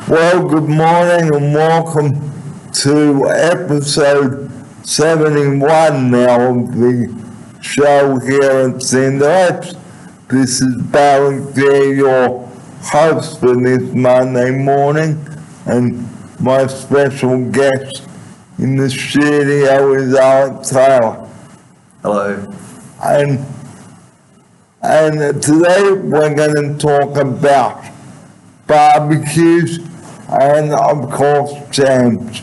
Well, good morning and welcome to episode 71 now of the show here at St. Ives. This is Barry G, your host for this Monday morning, and my special guest in the studio is Alex Taylor. Hello. And today we're going to talk about barbecues and of course jams.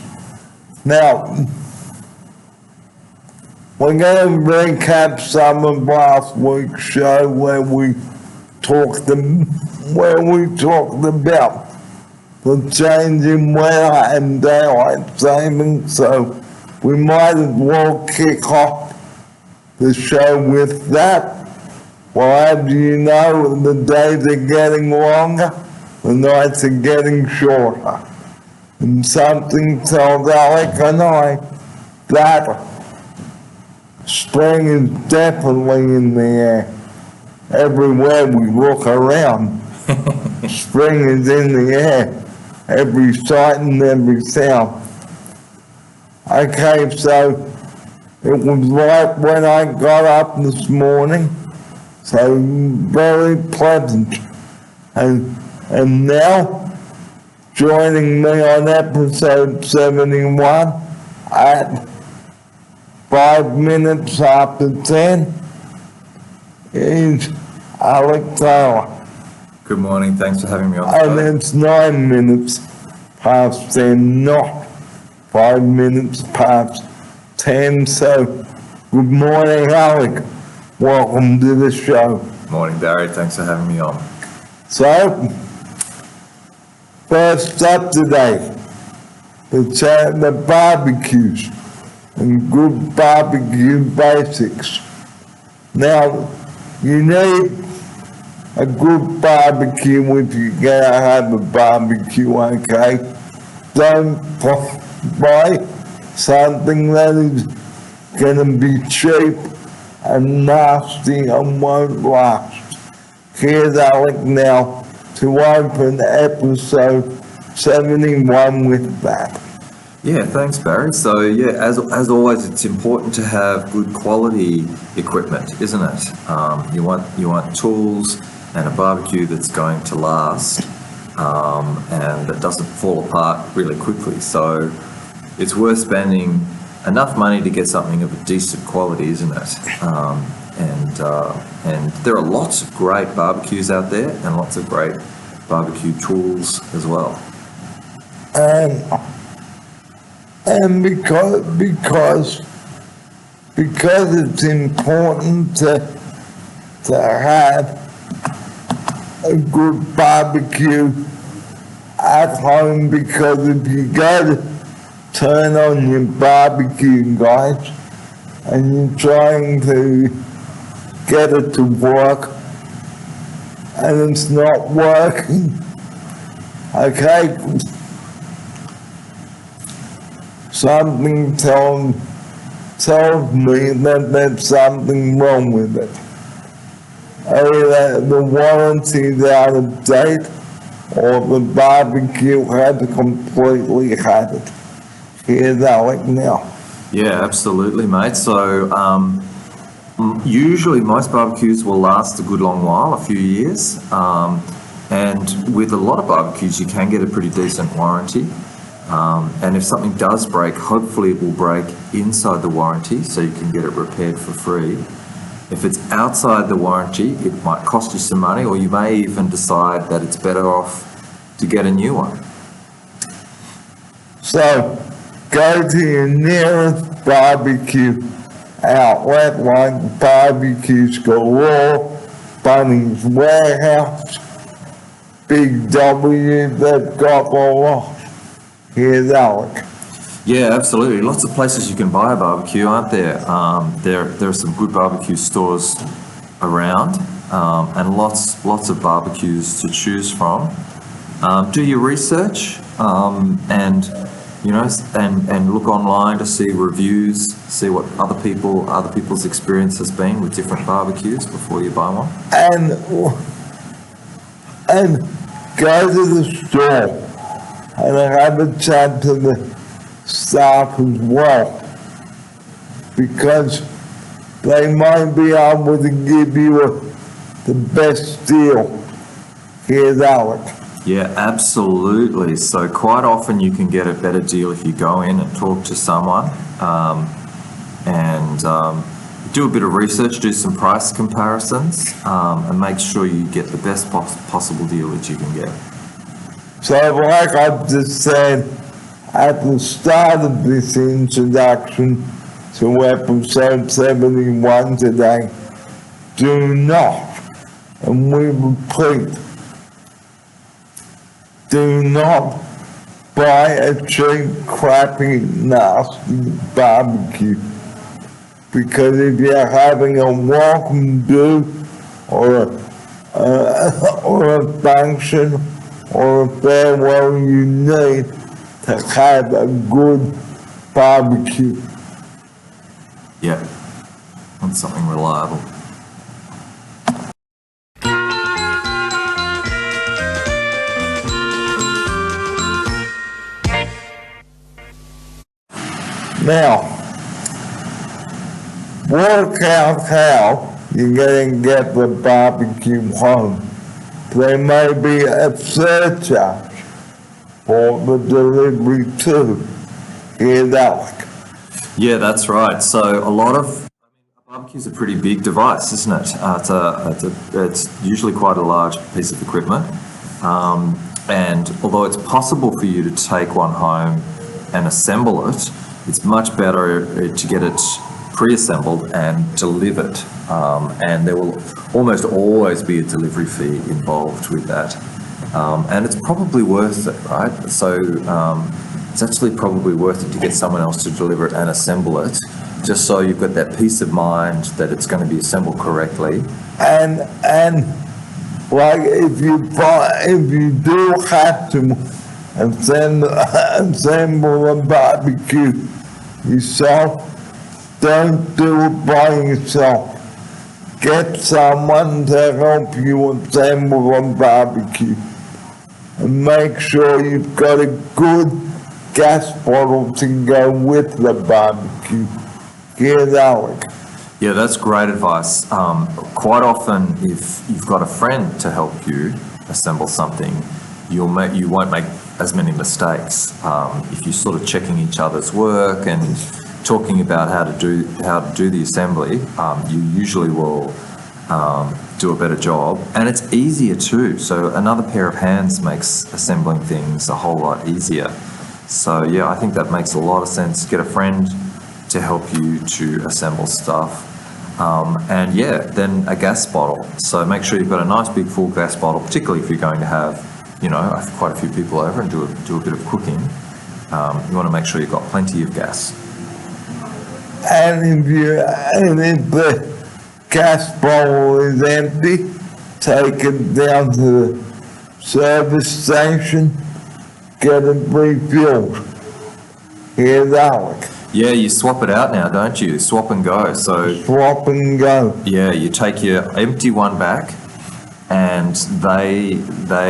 Now, we're going to recap some of last week's show where we talked about the change in weather and daylight savings, so we might as well kick off the show with that. Well, as you know, the days are getting longer, the nights are getting shorter. And something tells Alec and I that spring is definitely in the air. Everywhere we look around, spring is in the air. Every sight and every sound. Okay, so it was right when I got up this morning, so very pleasant. And now, joining me on episode 71 at 5 minutes after 10 is Alex Taylor. Good morning. Thanks for having me on the And show. it's 9 minutes past 10, not 5 minutes past 10. So, good morning, Alec. Welcome to the show. Morning, Barry. Thanks for having me on. So, first up today, the barbecues and good barbecue basics. Now, you need a good barbecue if you're gonna have a barbecue, okay? Don't buy something that is gonna be cheap and nasty and won't last. Here's Alec now to open episode 71 with that. Yeah, thanks, Barry. So, as always, it's important to have good quality equipment, isn't it? You want tools and a barbecue that's going to last and that doesn't fall apart really quickly. So, it's worth spending enough money to get something of a decent quality, isn't it? And there are lots of great barbecues out there and lots of great barbecue tools as well. And because it's important to have a good barbecue at home, because if you go to turn on your barbecue, guys, and you're trying to get it to work and it's not working, okay, something tells me that there's something wrong with it. Either the warranty's out of date or the barbecue has completely had it. Here's Alec now. Yeah, absolutely, mate. So usually most barbecues will last a good long while, a few years. And with a lot of barbecues, you can get a pretty decent warranty. And if something does break, hopefully it will break inside the warranty so you can get it repaired for free. If it's outside the warranty, it might cost you some money, or you may even decide that it's better off to get a new one. So, go to your nearest barbecue outlet like Barbecues Galore, Bunnings Warehouse, Big W, they've got a lot. Here's Alec. Yeah, absolutely. Lots of places you can buy a barbecue, aren't there? There are some good barbecue stores around, and lots of barbecues to choose from. Do your research, and look online to see reviews, see what other people's experience has been with different barbecues before you buy one. And go to the store and have a chat to the staff as well, because they might be able to give you the best deal. Here's Alec. Yeah, absolutely. So quite often you can get a better deal if you go in and talk to someone and do a bit of research, do some price comparisons, and make sure you get the best possible deal that you can get. So like I've just said at the start of this introduction to episode 71 today, do not, and we repeat, do not buy a cheap, crappy, nasty barbecue. Because if you're having a welcome do or a function or a farewell, you need to have a good barbecue. Yeah, want something reliable. Now, work out how you're going to get the barbecue home. There may be a surcharge for the delivery too. Here's Alec. Yeah, that's right. So a lot of barbecue's a pretty big device, isn't it? It's usually quite a large piece of equipment. And although it's possible for you to take one home and assemble it, it's much better to get it pre-assembled and delivered. And there will almost always be a delivery fee involved with that. And it's probably worth it, right? So it's actually probably worth it to get someone else to deliver it and assemble it, just so you've got that peace of mind that it's going to be assembled correctly. And like if you do have to assemble a barbecue yourself, don't do it by yourself. Get someone to help you assemble a barbecue. And make sure you've got a good gas bottle to go with the barbecue. Here's Alec. Yeah, that's great advice. Quite often, if you've got a friend to help you assemble something, you won't make as many mistakes. If you're sort of checking each other's work and talking about how to do the assembly, you usually will do a better job, and it's easier too. So another pair of hands makes assembling things a whole lot easier. So yeah, I think that makes a lot of sense. Get a friend to help you to assemble stuff. And yeah, then a gas bottle. So make sure you've got a nice big full gas bottle, particularly if you're going to have, quite a few people over and do a bit of cooking. You want to make sure you've got plenty of gas. And if the gas bottle is empty, take it down to the service station, get it refilled. Here's Alec. Yeah, you swap it out now, don't you? Swap and go. So Swap and go. yeah, you take your empty one back, and they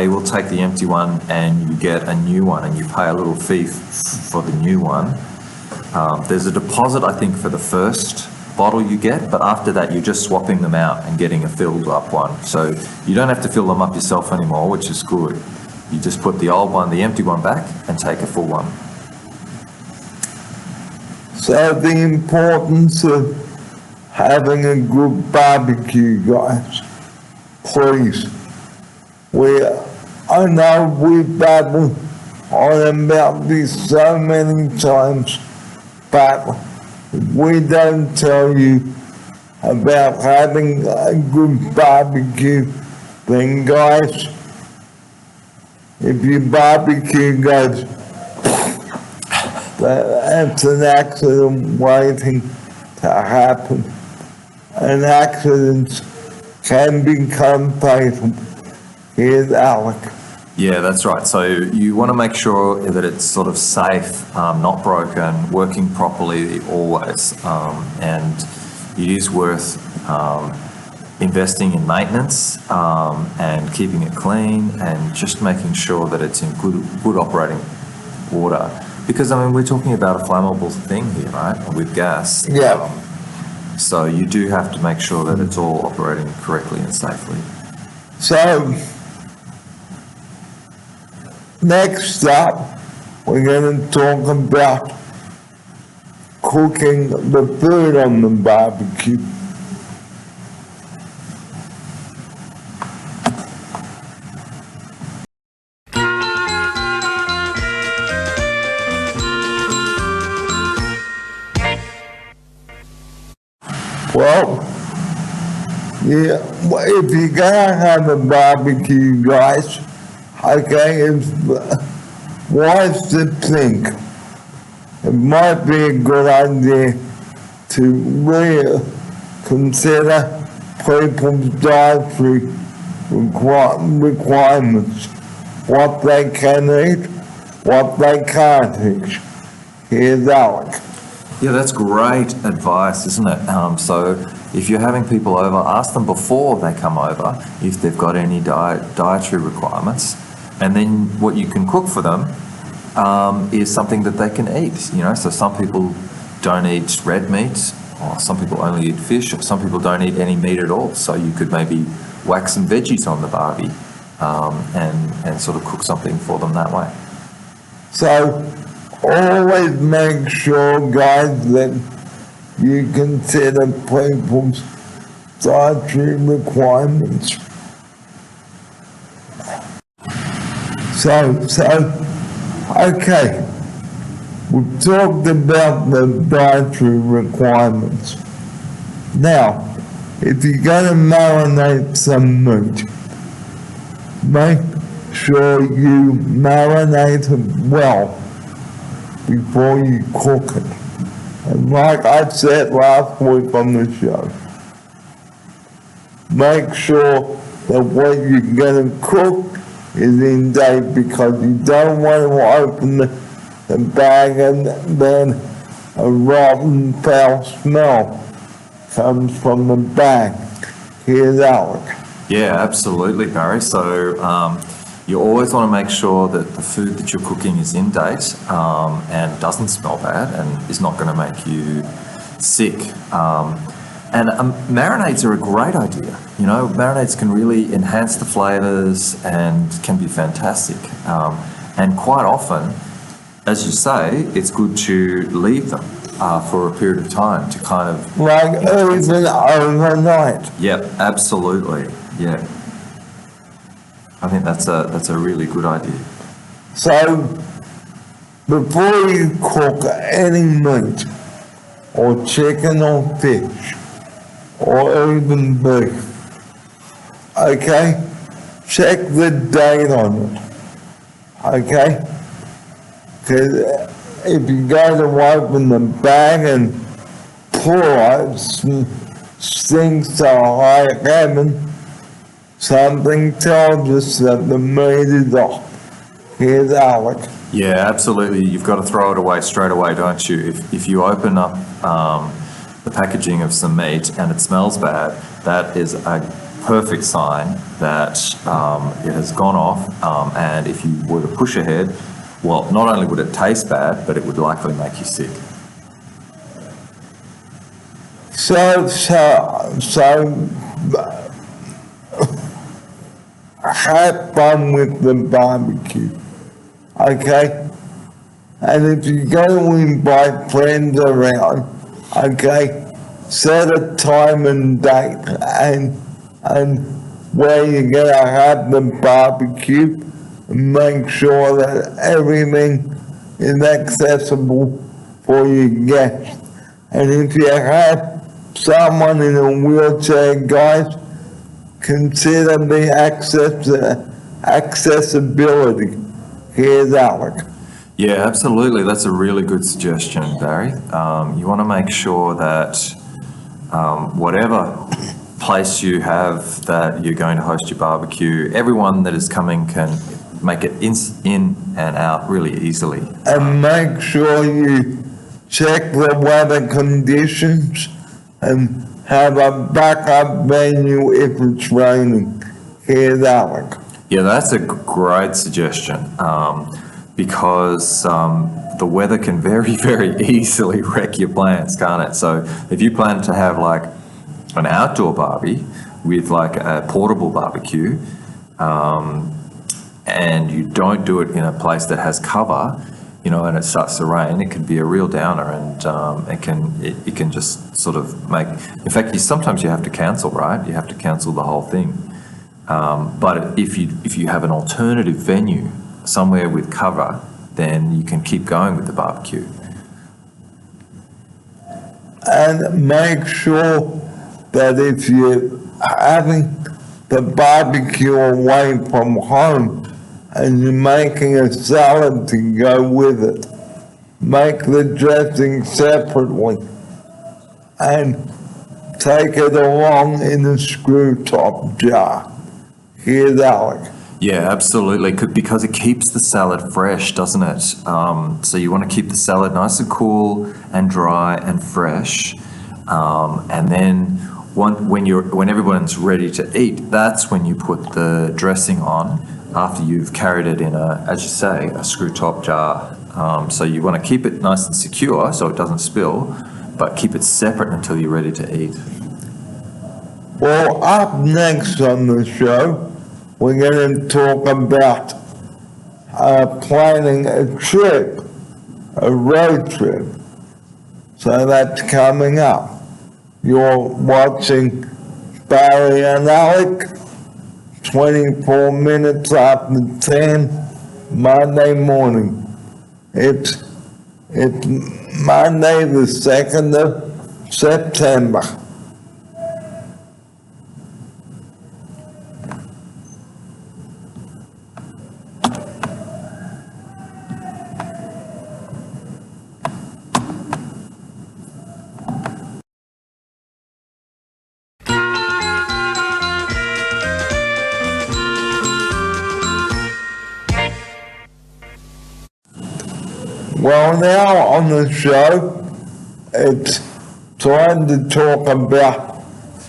will take the empty one, and you get a new one, and you pay a little fee for the new one. There's a deposit, I think, for the first bottle you get, but after that you're just swapping them out and getting a filled up one. So you don't have to fill them up yourself anymore, which is good. You just put the old one, the empty one back, and take a full one. So the importance of having a good barbecue, guys. Please. I know we've battled on about this so many times, but if we don't tell you about having a good barbecue, then guys, if your barbecue goes, that's an accident waiting to happen. And accidents can become fatal. Here's Alec. Yeah, that's right. So you want to make sure that it's sort of safe, not broken, working properly always. And it is worth investing in maintenance and keeping it clean and just making sure that it's in good operating water. Because, I mean, we're talking about a flammable thing here, right, with gas. Yeah. So you do have to make sure that it's all operating correctly and safely. So, next up, we're going to talk about cooking the food on the barbecue. Well, yeah, if you're gonna have a barbecue, guys, okay, it's wise to think. It might be a good idea to reconsider people's dietary requirements, what they can eat, what they can't eat. Here's Alec. Yeah, that's great advice, isn't it? So if you're having people over, ask them before they come over if they've got any dietary requirements, and then what you can cook for them is something that they can eat. You know, so some people don't eat red meat, or some people only eat fish, or some people don't eat any meat at all. So you could maybe whack some veggies on the barbie and sort of cook something for them that way. So always make sure, guys, that you consider people's dietary requirements. So, okay, we've talked about the dietary requirements. Now, if you're going to marinate some meat, make sure you marinate it well before you cook it. And like I said last week on the show, make sure that what you're going to cook is in date, because you don't want to open the bag and then a rotten, foul smell comes from the bag. Here's Alec. Yeah, absolutely, Barry. So you always want to make sure that the food that you're cooking is in date and doesn't smell bad and is not going to make you sick. And marinades are a great idea. You know, marinades can really enhance the flavors and can be fantastic. And quite often, as you say, it's good to leave them for a period of time to kind of... Like even overnight. Yep, absolutely. Yeah. I think that's a really good idea. So, before you cook any meat, or chicken or fish, or even beef, okay, check the date on it, okay? Because if you go to open the bag and pull it, stinks to high heaven, something tells us that the meat is off. Here's Alec. Yeah, absolutely. You've got to throw it away straight away, don't you? If you open up the packaging of some meat and it smells bad, that is a perfect sign that it has gone off. And if you were to push ahead, well, not only would it taste bad, but it would likely make you sick. So have fun with the barbecue, okay? And if you're going to invite friends around, okay, set a time and date and where you're going to have the barbecue, and make sure that everything is accessible for your guests. And if you have someone in a wheelchair, guys, consider the accessibility. Here's Alec. Yeah, absolutely. That's a really good suggestion, Barry. You want to make sure that whatever place you have that you're going to host your barbecue, everyone that is coming can make it in and out really easily. And make sure you check the weather conditions and have a backup venue if it's raining. Here's Alec. Yeah, that's a great suggestion. because the weather can very, very easily wreck your plans, can't it? So if you plan to have like an outdoor barbie with like a portable barbecue, and you don't do it in a place that has cover, you know, and it starts to rain, it can be a real downer, and it can just sort of make. In fact, sometimes you have to cancel, right? You have to cancel the whole thing. But if you have an alternative venue somewhere with cover, then you can keep going with the barbecue. And make sure that if you're having the barbecue away from home and you're making a salad to go with it, make the dressing separately and take it along in a screw top jar. Here's Alec. Yeah, absolutely, because it keeps the salad fresh, doesn't it? So you want to keep the salad nice and cool and dry and fresh, and then when everyone's ready to eat, that's when you put the dressing on after you've carried it in as you say, a screw top jar. So you want to keep it nice and secure so it doesn't spill, but keep it separate until you're ready to eat. Well, up next on the show, we're going to talk about planning a trip, a road trip. So that's coming up. You're watching Barry and Alec, 24 minutes after 10, Monday morning. It's Monday the 2nd of September. Well, now on the show, it's time to talk about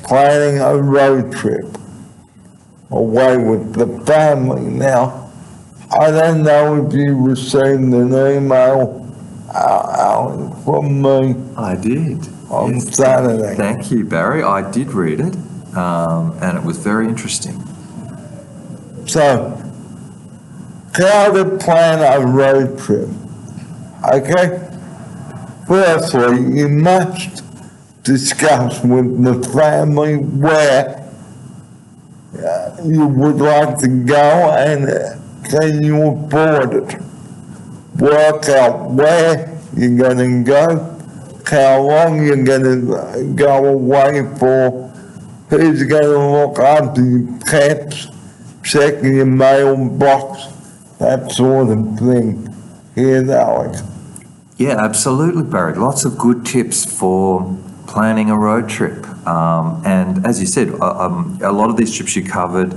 planning a road trip away with the family. Now, I don't know if you received an email from me. I did. On Saturday. Thank you, Barry. I did read it, and it was very interesting. So, how to plan a road trip. Okay? Firstly, you must discuss with the family where you would like to go and can you afford it. Work out where you're going to go, how long you're going to go away for, who's going to look after your pets, checking your mailbox, that sort of thing. Here's Alex. Yeah, absolutely, Barry. Lots of good tips for planning a road trip. And as you said, a lot of these trips you covered,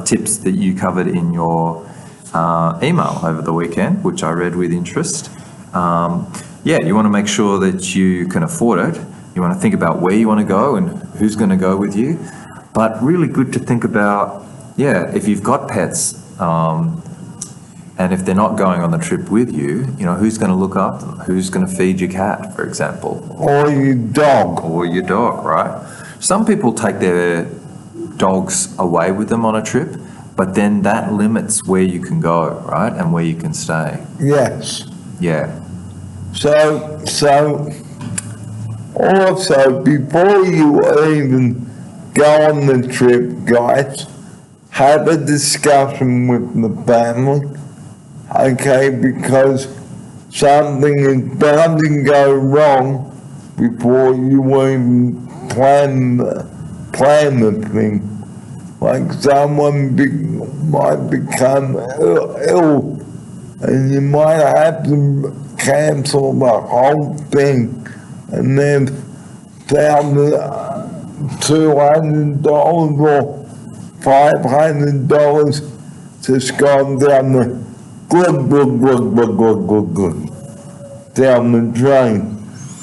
tips that you covered in your email over the weekend, which I read with interest. Yeah, you want to make sure that you can afford it. You want to think about where you want to go and who's going to go with you. But really good to think about, yeah, if you've got pets, and if they're not going on the trip with you, you know, who's going to look after them? Who's going to feed your cat, for example? Or your dog. Or your dog, right? Some people take their dogs away with them on a trip, but then that limits where you can go, right? And where you can stay. Yes. Yeah. So also, before you even go on the trip, guys, have a discussion with the family. Okay, because something is bound to go wrong before you even plan the thing. Like someone might become ill and you might have to cancel the whole thing and then found $200 or $500 just gone down the good, down the drain.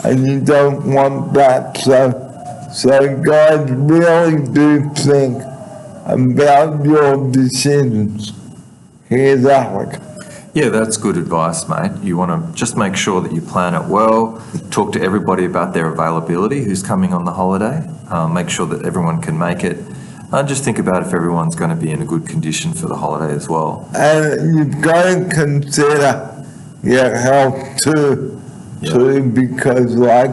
And you don't want that. So guys, really do think about your decisions. Here's Alec. Yeah, that's good advice, mate. You want to just make sure that you plan it well, talk to everybody about their availability, who's coming on the holiday, make sure that everyone can make it, and just think about if everyone's going to be in a good condition for the holiday as well. And you've got to consider your health too, because like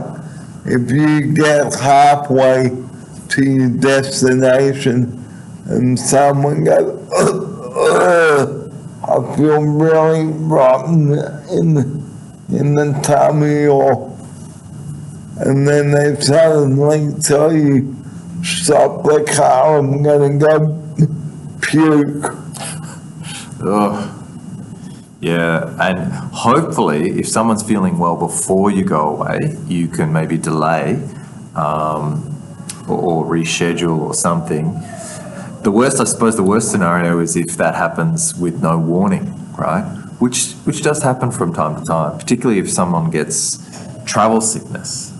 if you get halfway to your destination and someone goes, I feel really rotten in the tummy, and then they suddenly tell you, stop the car, I'm gonna go puke. Ugh. Yeah, and hopefully, if someone's feeling well before you go away, you can maybe delay or reschedule or something. The worst scenario is if that happens with no warning, right? Which does happen from time to time, particularly if someone gets travel sickness,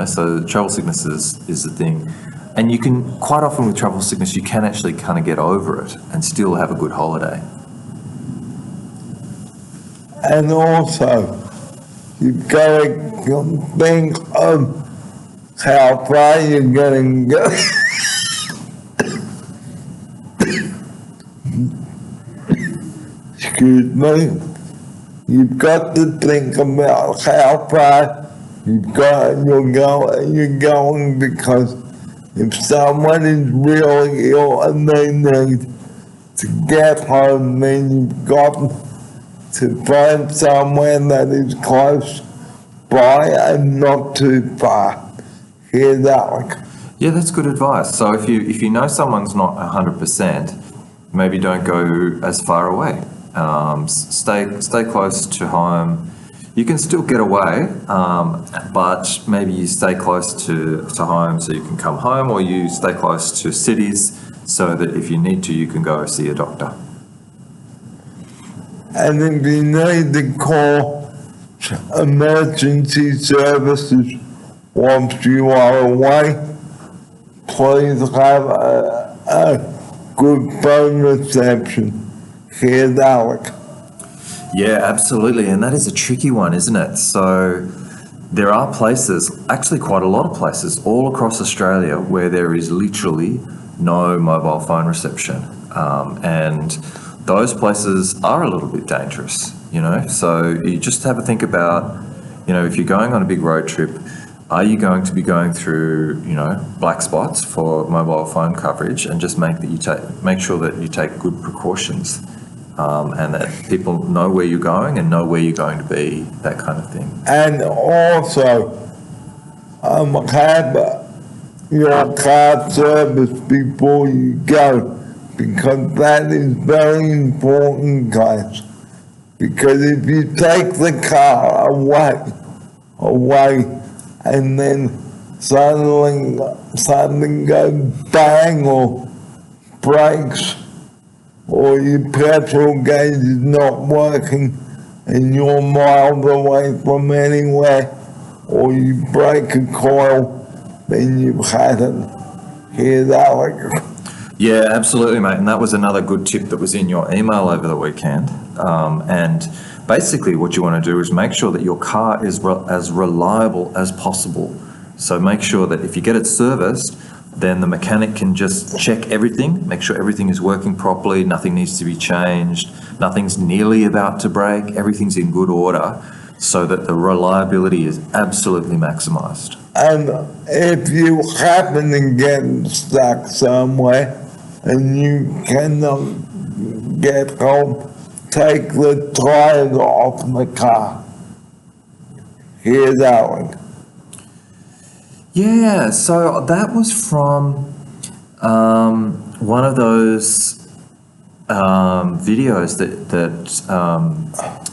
so travel sickness is the thing. And you can, quite often with travel sickness, you can actually kind of get over it and still have a good holiday. And also, you've got to think of how far you're going to go. Excuse me. You've got to think about how far you're going, because if someone is really ill and they need to get home, then you've got to find somewhere that is close by and not too far. Hear that? Yeah, that's good advice. So if you know someone's not 100%, maybe don't go as far away. Stay close to home. You can still get away, but maybe you stay close to home so you can come home, or you stay close to cities so that if you need to, you can go see a doctor. And if you need to call emergency services once you are away, please have a good phone reception. Here's Alec. Yeah, absolutely. And that is a tricky one, isn't it? So there are places, actually quite a lot of places all across Australia where there is literally no mobile phone reception. And those places are a little bit dangerous, So you just have a think about, if you're going on a big road trip, are you going to be going through, black spots for mobile phone coverage, and just make sure that you take good precautions. And that people know where you're going and know where you're going to be, that kind of thing. And also, have your car service before you go, because that is very important, guys. Because if you take the car away, and then suddenly goes bang or breaks, or your petrol gauge is not working and you're miles away from anywhere, or you break a coil, then you've had it. Hear that? Yeah, absolutely, mate. And that was another good tip that was in your email over the weekend. And basically what you want to do is make sure that your car is as reliable as possible. So make sure that if you get it serviced, then the mechanic can just check everything, make sure everything is working properly, nothing needs to be changed, nothing's nearly about to break, everything's in good order, so that the reliability is absolutely maximised. And if you happen to get stuck somewhere and you cannot get home, take the tires off the car. Here's that one. Yeah, so that was from one of those videos that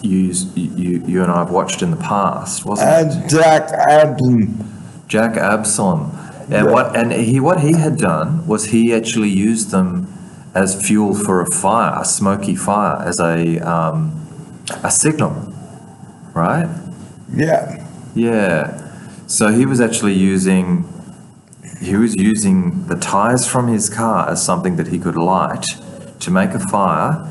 you and I have watched in the past, wasn't it? And Jack Absalom. And what he had done was he actually used them as fuel for a fire, a smoky fire, as a signal, right? Yeah. Yeah. So he was actually using the tires from his car as something that he could light to make a fire,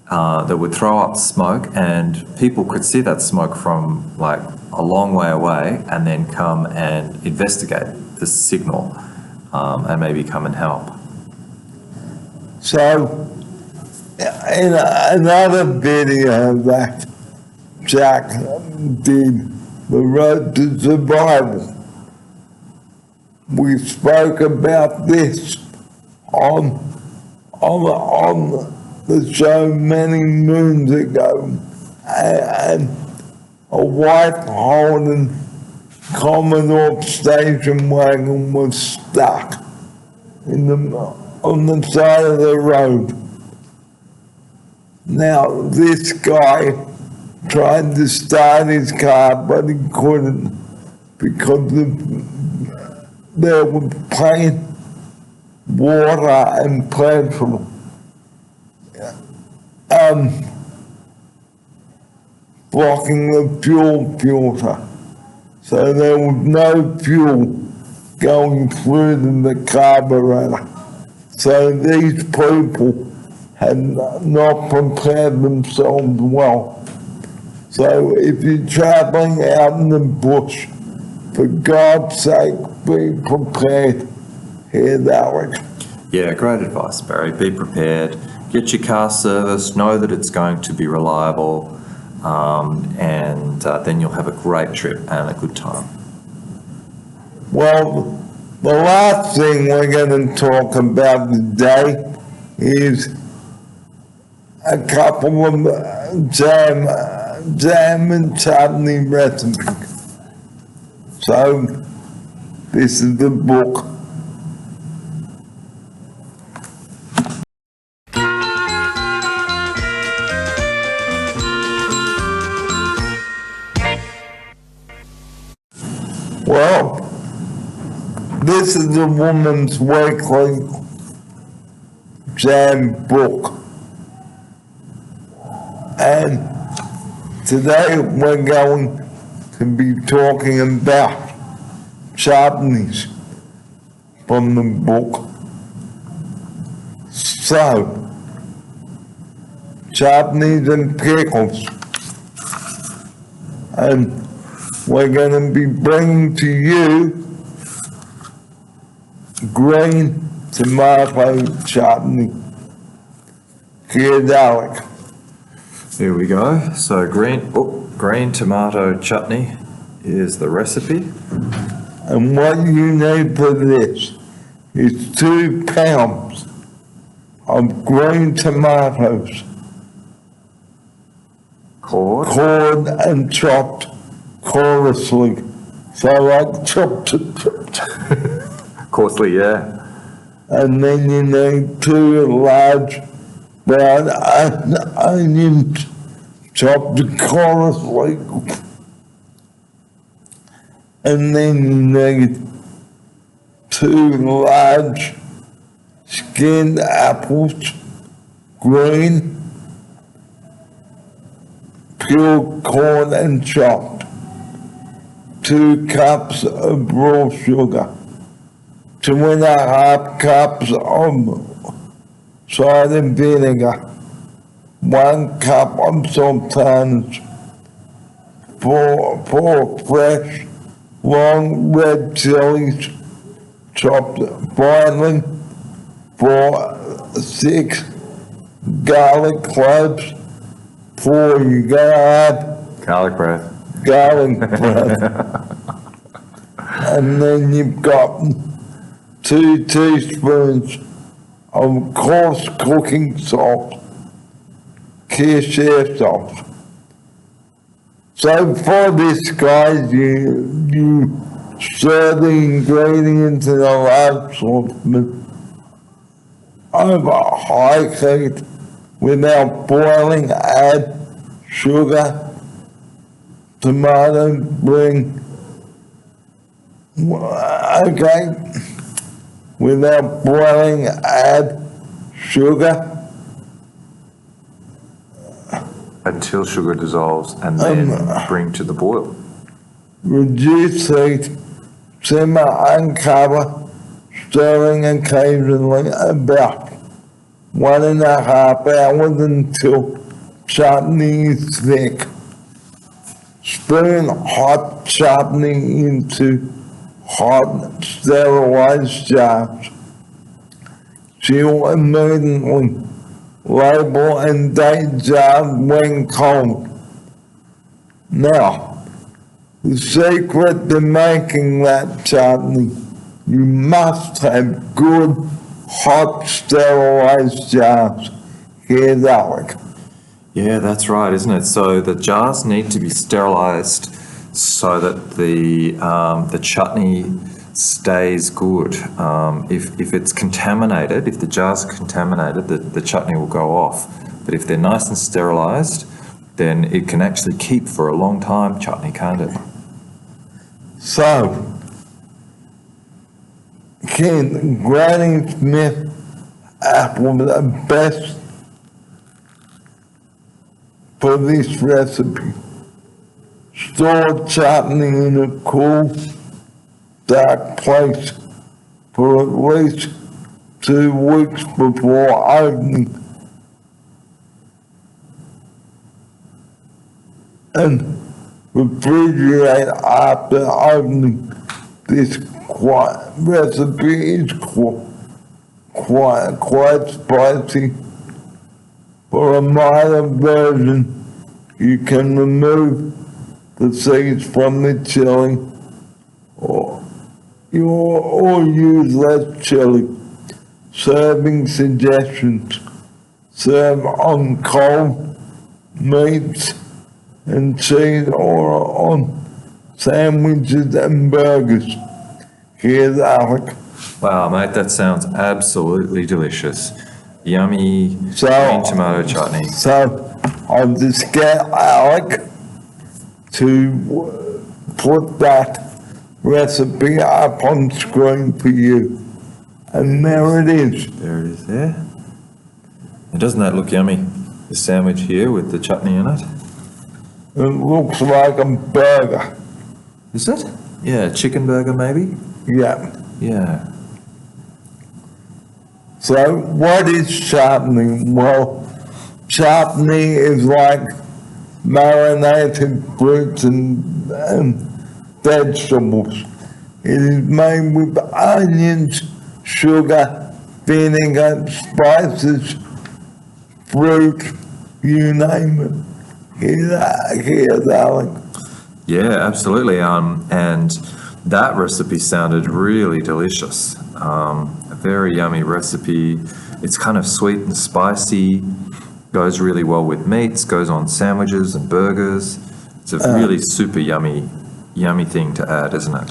that would throw up smoke, and people could see that smoke from like a long way away, and then come and investigate the signal, and maybe come and help. So, in another video that Jack did, The Road to Survival, we spoke about this on the show many moons ago, and a white Holden Commodore station wagon was stuck on the side of the road. Now, this guy tried to start his car, but he couldn't because there was plain water and petrol blocking the fuel filter. So there was no fuel going through the carburetor. So these people had not prepared themselves well. So if you're traveling out in the bush, for God's sake, be prepared. Here's Alex. Yeah, great advice, Barry. Be prepared. Get your car serviced. Know that it's going to be reliable, and then you'll have a great trip and a good time. Well, the last thing we're going to talk about today is a couple of jam and chutney recipes. So, this is the book. Well, this is the Woman's Weekly Jam book. And today we're going to be talking about chutneys from the book. So, chutneys and pickles. And we're going to be bringing to you green tomato chutney. Here's Alex. Here we go. So green tomato chutney is the recipe. And what you need for this is 2 pounds of green tomatoes, cored and chopped coarsely. So like chopped. Coarsely, yeah. And then you need 2 large brown onions chopped coarsely. And then you need 2 large skinned apples, green, pure corn and chopped. 2 cups of raw sugar. 2.5 cups of cider vinegar. 1 cup of sultanas. 4 fresh long red chilies chopped finely. 6 garlic cloves. 4 you gotta have Garlic bread. garlic bread. And then you've got 2 teaspoons of coarse cooking salt, Kishare salt. So for this, guys, you stir the ingredients in a large saucepan over high heat without boiling. Add sugar, tomato, without boiling, add sugar. Until sugar dissolves and then bring to the boil. Reduce heat, simmer, uncover, stirring occasionally about 1.5 hours until chutney is thick. Spoon hot chutney into hot sterilized jars. Chill immediately. Label and date jars when cold. Now, the secret to making that chutney, you must have good hot sterilized jars. Here's Alec. Yeah, that's right, isn't it? So the jars need to be sterilized so that the chutney stays good. If it's contaminated, if the jars are contaminated, the chutney will go off. But if they're nice and sterilized, then it can actually keep for a long time, chutney, can't it? So, can Granny Smith apple the best for this recipe? Store chutney in a cool, dark place for at least 2 weeks before opening. And refrigerate after opening. This recipe is quite spicy. For a milder version, you can remove the seeds from the chili or use less chili. Serving suggestions: serve on cold meats and cheese or on sandwiches and burgers. Here's Alec. Wow, mate, that sounds absolutely delicious. Yummy green tomato chutney. So I'll just get Alec to put that recipe up on screen for you. And there it is. There it is there. And doesn't that look yummy? The sandwich here with the chutney in it. It looks like a burger. Is it? Yeah, chicken burger maybe? Yeah. Yeah. So what is chutney? Well, chutney is like marinated fruits and vegetables. It is made with onions, sugar, vinegar, spices, fruit, you name it. Here's Alec. Yeah, absolutely. And that recipe sounded really delicious. A very yummy recipe. It's kind of sweet and spicy, goes really well with meats, goes on sandwiches and burgers. It's a really super yummy thing to add, isn't it?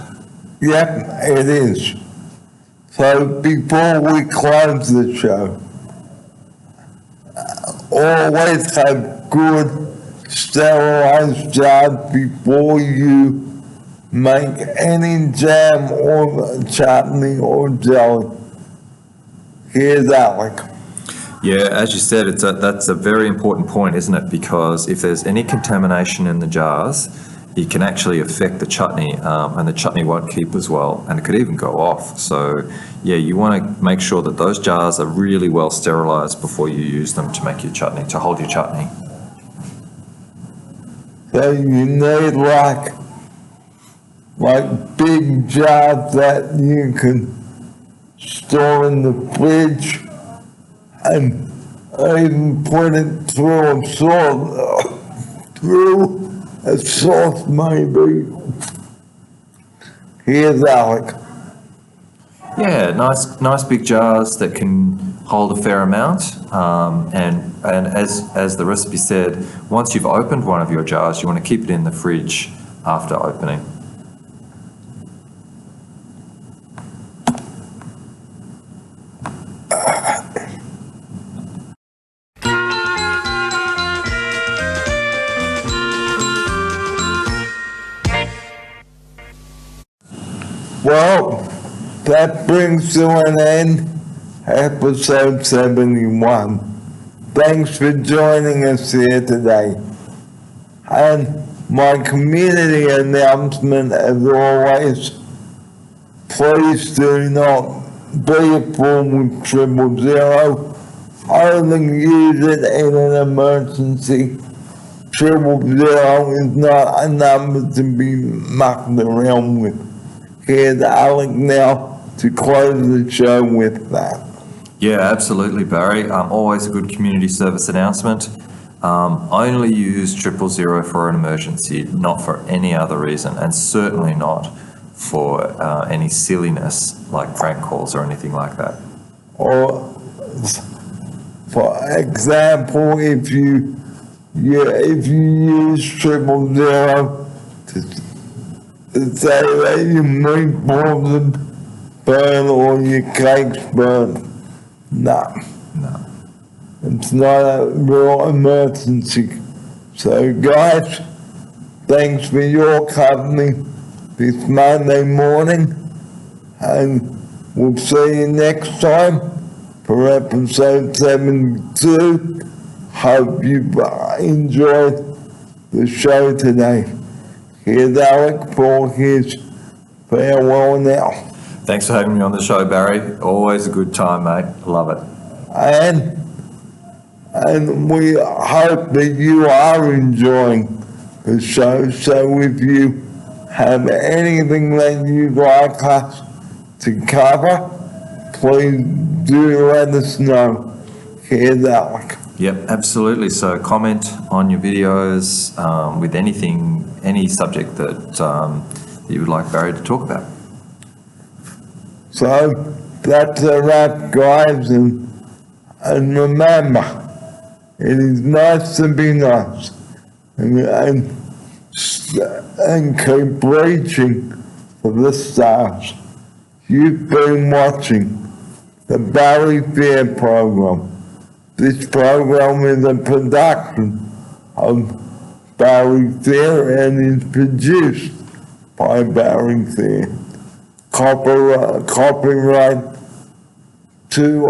Yep, it is. So before we close the show, always have good sterilized jars before you make any jam or chutney or jelly. Here's Alec. Yeah, as you said, that's a very important point, isn't it? Because if there's any contamination in the jars, it can actually affect the chutney, and the chutney won't keep as well, and it could even go off. So, yeah, you want to make sure that those jars are really well sterilized before you use them to make your chutney, to hold your chutney. So you need like big jars that you can store in the fridge and even put it through a sauce maybe. Here's Alec. Yeah, nice big jars that can hold a fair amount. And as the recipe said, once you've opened one of your jars, you want to keep it in the fridge after opening. Well, that brings to an end episode 71. Thanks for joining us here today. And my community announcement, as always, please do not be a fool with 000. only use it in an emergency. 000 is not a number to be mucked around with. Here's Alec now to close the show with that. Yeah, absolutely, Barry. Always a good community service announcement. Only use 000 for an emergency, not for any other reason, and certainly not for any silliness like prank calls or anything like that. Or, for example, if you use 000 to say that your meatballs burn or your cakes burn, no. It's not a real emergency. So guys, thanks for your company this Monday morning, and we'll see you next time for episode 72. Hope you've enjoyed the show today. Here's Alec for his farewell now. Thanks for having me on the show, Barry. Always a good time, mate. Love it. And we hope that you are enjoying the show. So if you have anything that you'd like us to cover, please do let us know. Here's Alec. Yep, absolutely. So comment on your videos with anything, any subject that you would like Barry to talk about. So that's a wrap, guys, and remember, it is nice to be nice, and keep reaching for the stars. You've been watching the Barry Fair program. This program is a production of Barry Fair and is produced by Barry Fair. Copyright to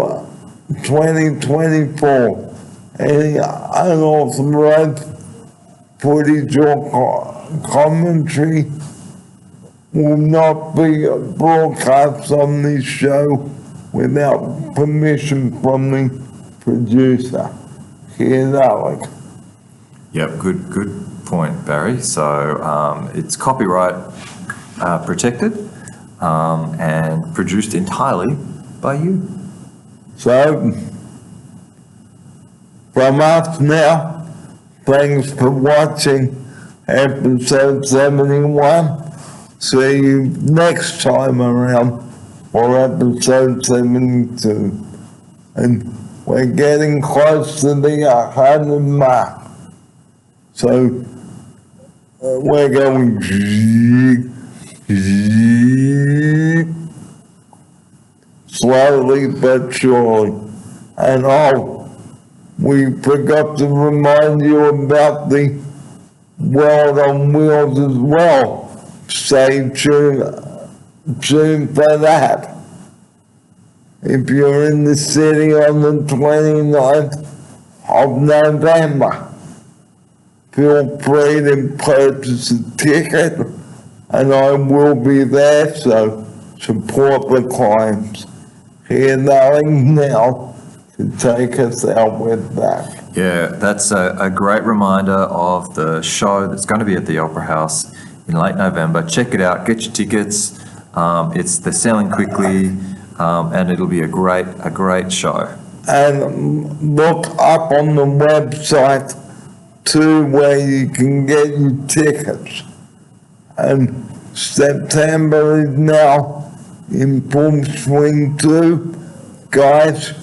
2024. Any unauthorized footage or commentary will not be broadcast on this show without permission from the producer. Here's Alec. Yep, good point, Barry. So it's copyright protected and produced entirely by you. So, from us now, thanks for watching episode 71. See you next time around for episode 72. And we're getting close to the 100 mark. So, we're going slowly but surely. And we forgot to remind you about the World on Wheels as well. Stay tuned for that. If you're in the city on the 29th of November, feel free to purchase a ticket, and I will be there, so support the clients. Here's Alec now to take us out with that. Yeah, that's a great reminder of the show that's going to be at the Opera House in late November. Check it out, get your tickets. They're selling quickly, and it'll be a great show. And look up on the website too, where you can get your tickets. And September is now in full swing too. Guys,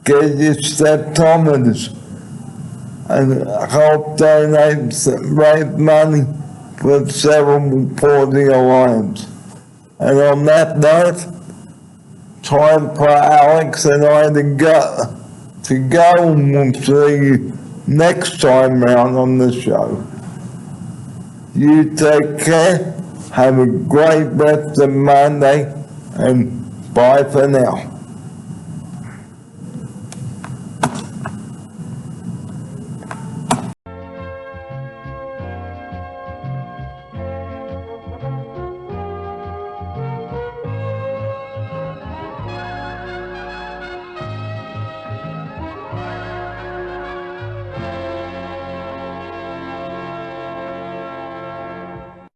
get your septometers and help donate, raise money for Cerebral Palsy Alliance. And on that note, time for Alex and I to go, and we'll see you next time round on the show. You take care, have a great rest of Monday, and bye for now.